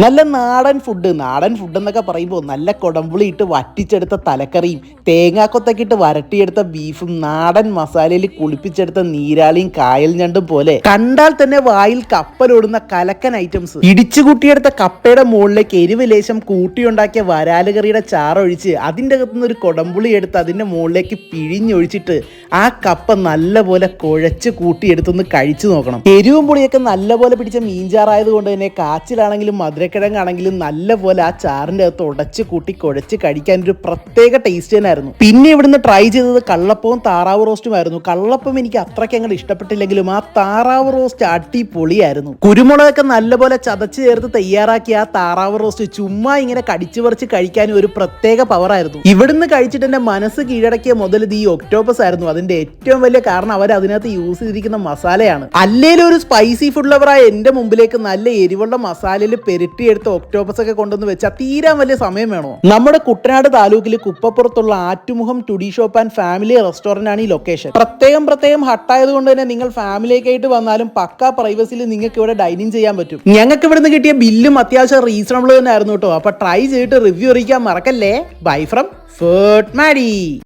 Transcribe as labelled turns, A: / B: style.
A: നല്ല നാടൻ ഫുഡ് എന്നൊക്കെ പറയുമ്പോൾ നല്ല കൊടമ്പുളി ഇട്ട് വറ്റിച്ചെടുത്ത തലക്കറിയും തേങ്ങാക്കൊത്തൊക്കെ ഇട്ട് വരട്ടിയെടുത്ത ബീഫും നാടൻ മസാലയിൽ കുളിപ്പിച്ചെടുത്ത നീരാളിയും കായൽ ഞണ്ടും പോലെ കണ്ടാൽ തന്നെ വായിൽ കപ്പലോടുന്ന കലക്കൻ ഐറ്റംസ്. ഇടിച്ചു കൂട്ടിയെടുത്ത കപ്പയുടെ മുകളിലേക്ക് എരിവ് ലേശം കൂട്ടിയുണ്ടാക്കിയ വരാലുകറിയുടെ ചാറൊഴിച്ച് അതിൻ്റെ അകത്തുനിന്ന് ഒരു കൊടമ്പുളി എടുത്ത് അതിൻ്റെ മുകളിലേക്ക് പിഴിഞ്ഞൊഴിച്ചിട്ട് ആ കപ്പ നല്ലപോലെ കുഴച്ച് കൂട്ടിയെടുത്തൊന്ന് കഴിച്ചു നോക്കണം. എരിവും പുളിയൊക്കെ നല്ലപോലെ പിടിച്ച മീൻചാറായത് കൊണ്ട് തന്നെ കാച്ചിലാണെങ്കിലും മധുരക്കിഴങ്ങാണെങ്കിലും നല്ലപോലെ ആ ചാറിൻ്റെ അകത്ത് ഉടച്ച് കൂട്ടി കുഴച്ച് കഴിക്കാൻ ഒരു പ്രത്യേക ടേസ്റ്റ് തന്നെയായിരുന്നു. പിന്നെ ഇവിടുന്ന് ട്രൈ ചെയ്തത് കള്ളപ്പവും താറാവ് റോസ്റ്റും ആയിരുന്നു. കള്ളപ്പം എനിക്ക് അത്രയ്ക്ക് അങ്ങോട്ട് ഇഷ്ടപ്പെട്ടില്ലെങ്കിലും ആ താറാവ് റോസ്റ്റ് അടിപൊളിയായിരുന്നു. കുരുമുളകൊക്കെ നല്ലപോലെ ചതച്ച് ചേർത്ത് തയ്യാറാക്കിയ ആ താറാവ് റോസ്റ്റ് ചുമ്മാ ഇങ്ങനെ കടിച്ചു പറിച്ച് കഴിക്കാനും ഒരു പ്രത്യേക പവറായിരുന്നു. ഇവിടുന്ന് കഴിച്ചിട്ട് എൻ്റെ മനസ്സ് കീഴടക്കിയ മുതൽ ഈ ഒക്ടോപ്പസ് ആയിരുന്നു. അതിന്റെ ഏറ്റവും വലിയ കാരണം അവർ അതിനകത്ത് യൂസ് ചെയ്തിരിക്കുന്ന മസാലയാണ്. അല്ലേലും ഒരു സ്പൈസി ഫുഡ് ലവറായ എൻ്റെ മുമ്പിലേക്ക് നല്ല എരിവുള്ള മസാലയിൽ പെരട്ടിയെടുത്ത ഒക്ടോപ്പസ് ഒക്കെ കൊണ്ടുവന്ന് വെച്ചാൽ തീരാൻ വലിയ സമയം വേണോ? നമ്മുടെ കുട്ടനാട് താലൂക്കിൽ കുപ്പപ്പുറത്തുള്ള Attumukham ടുഡി shop and family restaurant ആണ് ഈ ലൊക്കേഷൻ. പ്രത്യേകം ഹട്ടായത് കൊണ്ട് തന്നെ നിങ്ങൾ ഫാമിലിയൊക്കെ ആയിട്ട് വന്നാലും പക്കാ പ്രൈവസിയിൽ നിങ്ങൾക്ക് ഇവിടെ ഡൈനിങ് ചെയ്യാൻ പറ്റും. ഞങ്ങൾക്ക് ഇവിടുന്ന് കിട്ടിയ ബില്ലും അത്യാവശ്യം റീസണബിൾ തന്നെ ആയിരുന്നു കേട്ടോ. അപ്പൊ ട്രൈ ചെയ്തിട്ട് റിവ്യൂ അറിയിക്കാൻ മറക്കല്ലേ. Bye from food Madey.